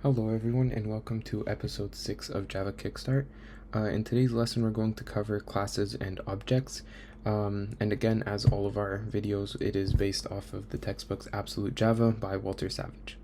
Hello everyone and welcome to episode 6 of Java Kickstart. In today's lesson we're going to cover classes and objects. And again, as all of our videos, it is based off of the textbooks Absolute Java by Walter Savtich.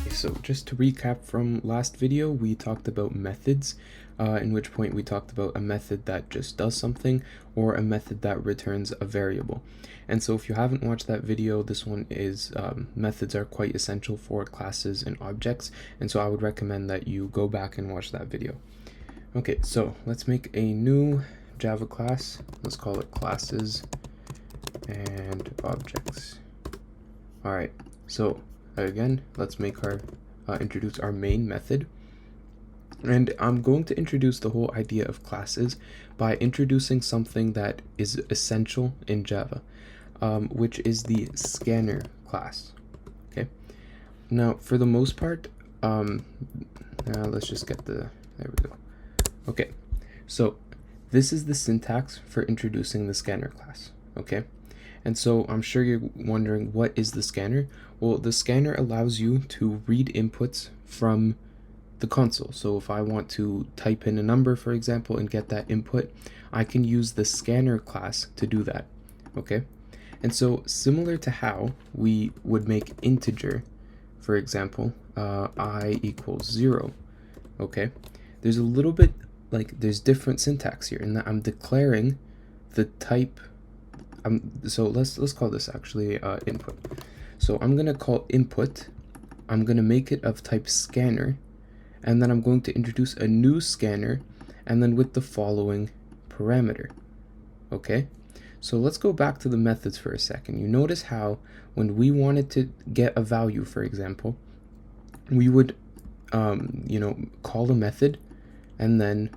So just to recap from last video, we talked about methods, in which point we talked about a method that just does something or a method that returns a variable. And so if you haven't watched that video, this one is methods are quite essential for classes and objects, and so I would recommend that you go back and watch that video. Okay, so let's make a new Java class. Let's call it classes and objects. All right, so again, let's make our introduce our main method. And I'm going to introduce the whole idea of classes by introducing something that is essential in Java, which is the scanner class. Okay. Now, for the most part, let's just get there we go. Okay. So this is the syntax for introducing the scanner class. Okay. And so I'm sure you're wondering, what is the scanner? Well, the scanner allows you to read inputs from the console. So if I want to type in a number, for example, and get that input, I can use the scanner class to do that. Okay. And so similar to how we would make integer, for example, I equals 0. Okay. There's a little bit there's different syntax here in that I'm declaring the type. So let's call this actually input. So I'm gonna call input, I'm gonna make it of type scanner, and then I'm going to introduce a new scanner, and then with the following parameter. Okay, so let's go back to the methods for a second. You notice how when we wanted to get a value, for example, we would call a method and then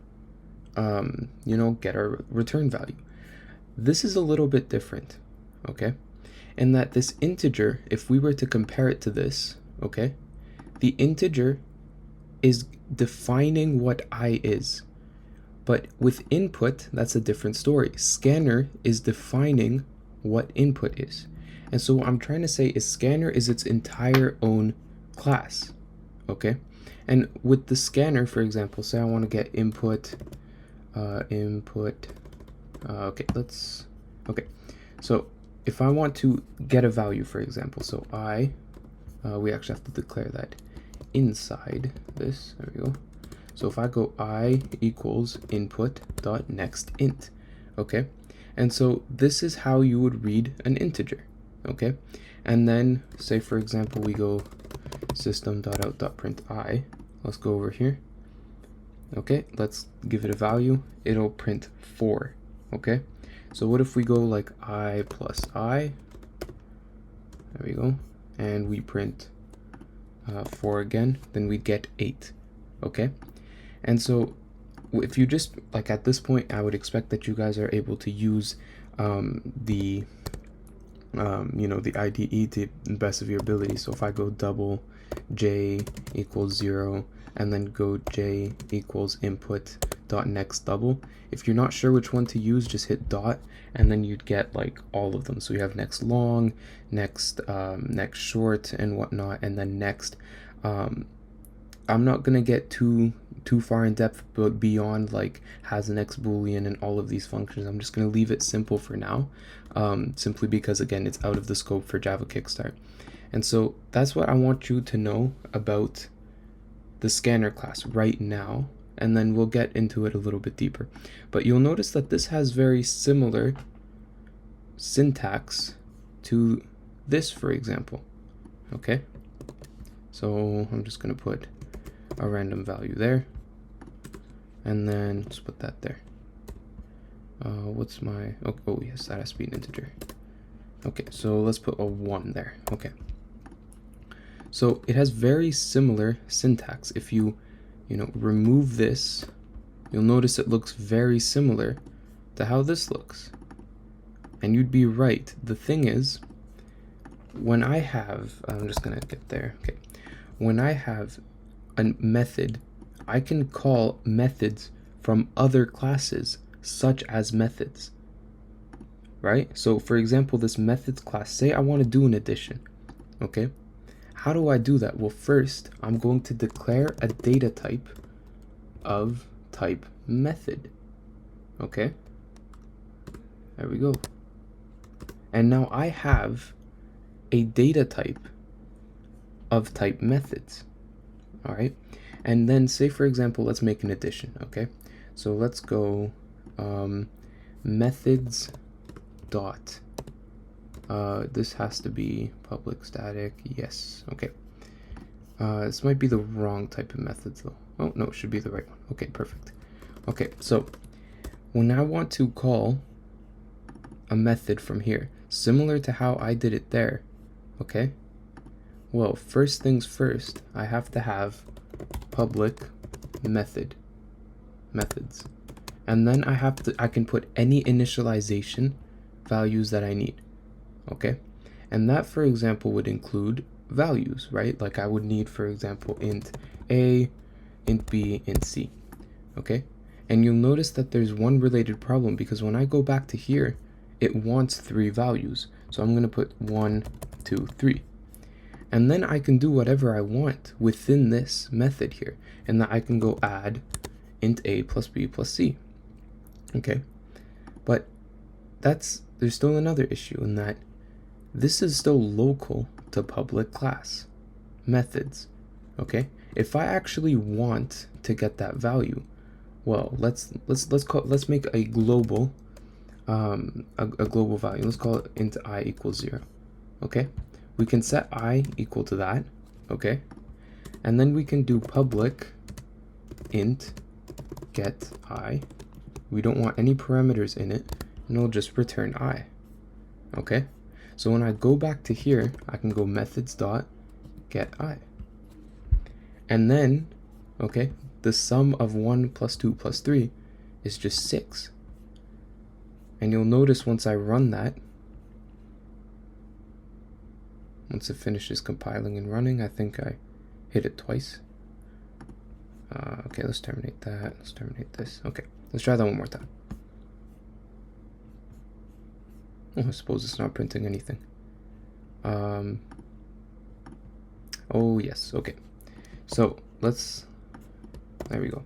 get our return value. This is a little bit different, okay? In that this integer, if we were to compare it to this, okay, the integer is defining what I is. But with input, that's a different story. Scanner is defining what input is. And so what I'm trying to say is scanner is its entire own class, okay? And with the scanner, for example, say I want to get input, so if I want to get a value, for example, so we actually have to declare that inside this. There we go. So if I go I equals input dot next int, okay, and so this is how you would read an integer, okay, and then say for example we go system.out.print I. Let's go over here. Okay, let's give it a value. It'll print 4. Okay, so what if we go like I plus I? There we go, and we print 4 again, then we get 8. Okay, and so if you just at this point, I would expect that you guys are able to use the IDE to the best of your ability. So if I go double j equals 0 and then go j equals input dot next double, if you're not sure which one to use, just hit dot and then you'd get all of them. So you have next long, next next short and whatnot, and then next. I'm not gonna get too far in depth but beyond has an x boolean and all of these functions. I'm just gonna leave it simple for now, simply because again it's out of the scope for Java Kickstart. And so that's what I want you to know about the scanner class right now, and then we'll get into it a little bit deeper. But you'll notice that this has very similar syntax to this, for example. Okay, so I'm just gonna put a random value there, and then let's put that there. What's my oh yes, that has to be an integer. Okay, so let's put a 1 there. Okay, so it has very similar syntax. If you remove this, you'll notice it looks very similar to how this looks, and you'd be right. The thing is, when I have, I'm just gonna get there. Okay, when I have a method, I can call methods from other classes such as methods. right? So for example, this methods class, say I want to do an addition, okay? How do I do that? Well, first I'm going to declare a data type of type method, okay? There we go. And now I have a data type of type methods, all right? And then say, for example, let's make an addition, okay? So let's go methods dot, this has to be public static, yes, okay. This might be the wrong type of methods though. Oh, no, it should be the right one. Okay, perfect. Okay, so when I want to call a method from here, similar to how I did it there, okay? Well, first things first, I have to have public methods. And then I can put any initialization values that I need, okay? And that, for example, would include values, right? Like I would need, for example, int A, int B, int C, okay? And you'll notice that there's one related problem because when I go back to here, it wants 3 values. So I'm gonna put 1, 2, 3. And then I can do whatever I want within this method here. And that I can go add int A plus B plus C, okay? But there's still another issue in that this is still local to public class methods, okay? If I actually want to get that value, well, let's make a global global value. Let's call it int I equals 0, okay? We can set I equal to that, okay? And then we can do public int get I. We don't want any parameters in it, and it'll just return I, okay? So when I go back to here, I can go methods dot get I. And then, okay, the sum of 1 plus 2 plus 3 is just 6. And you'll notice once I run that, once it finishes compiling and running, I think I hit it twice. Okay, let's terminate that. Let's terminate this. Okay, let's try that one more time. Oh, I suppose it's not printing anything. Oh, yes, okay. So there we go.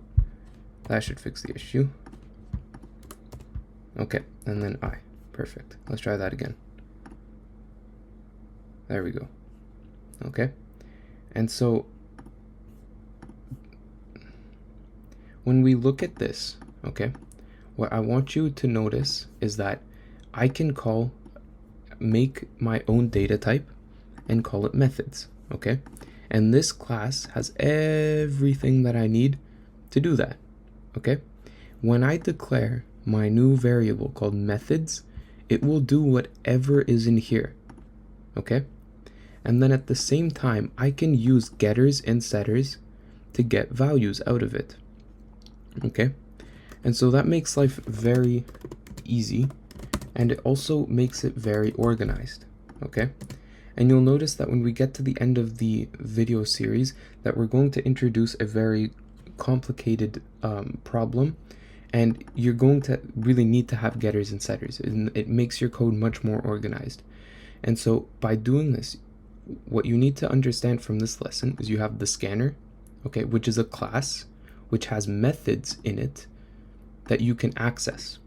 That should fix the issue. Okay, and then I. Perfect. Let's try that again. There we go. Okay. And so when we look at this, okay, what I want you to notice is that I can make my own data type and call it methods, okay? And this class has everything that I need to do that, okay? When I declare my new variable called methods, it will do whatever is in here, okay? And then at the same time, I can use getters and setters to get values out of it, okay? And so that makes life very easy, and it also makes it very organized, okay? And you'll notice that when we get to the end of the video series that we're going to introduce a very complicated problem, and you're going to really need to have getters and setters, and it makes your code much more organized. And so by doing this, what you need to understand from this lesson is you have the scanner, okay, which is a class which has methods in it that you can access,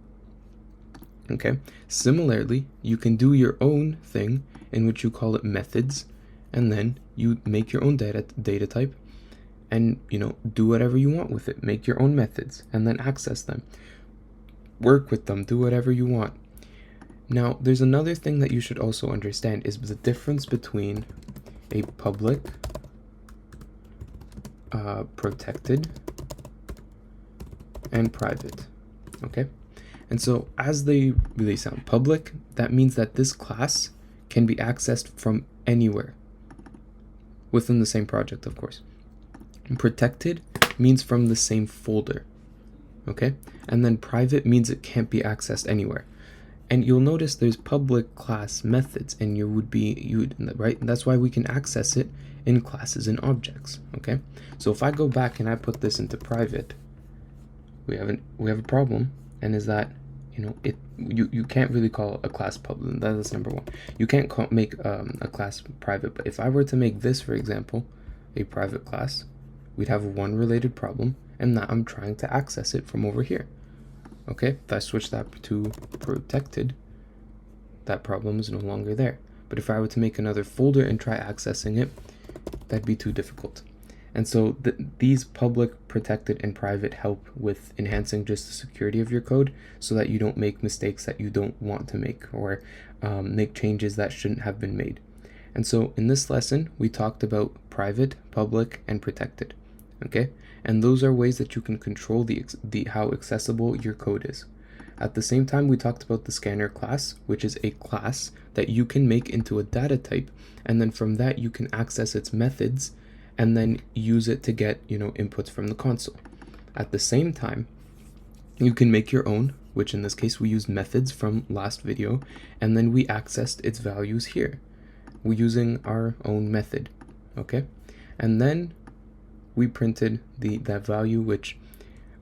okay? Similarly, you can do your own thing in which you call it methods, and then you make your own data type and, you know, do whatever you want with it. Make your own methods and then access them, work with them, do whatever you want. Now, there's another thing that you should also understand is the difference between a public, protected, and private, okay? And so as they really sound, public, that means that this class can be accessed from anywhere within the same project, of course. And protected means from the same folder, okay? And then private means it can't be accessed anywhere. And you'll notice there's public class methods, and right? And that's why we can access it in classes and objects, okay? So if I go back and I put this into private, we have a problem, and is that you can't really call a class public. That's number one. You can't make a class private. But if I were to make this, for example, a private class, we'd have one related problem, and that I'm trying to access it from over here. Okay, if I switch that to protected, that problem is no longer there. But if I were to make another folder and try accessing it, that'd be too difficult. And so these public, protected, and private help with enhancing just the security of your code so that you don't make mistakes that you don't want to make, or make changes that shouldn't have been made. And so in this lesson, we talked about private, public, and protected. Okay, and those are ways that you can control the how accessible your code is. At the same time, we talked about the scanner class, which is a class that you can make into a data type, and then from that you can access its methods and then use it to get inputs from the console. At the same time, you can make your own, which in this case we used methods from last video, and then we accessed its values here. We're using our own method, okay? And then we printed that value, which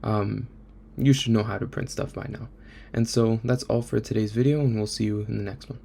you should know how to print stuff by now. And so that's all for today's video, and we'll see you in the next one.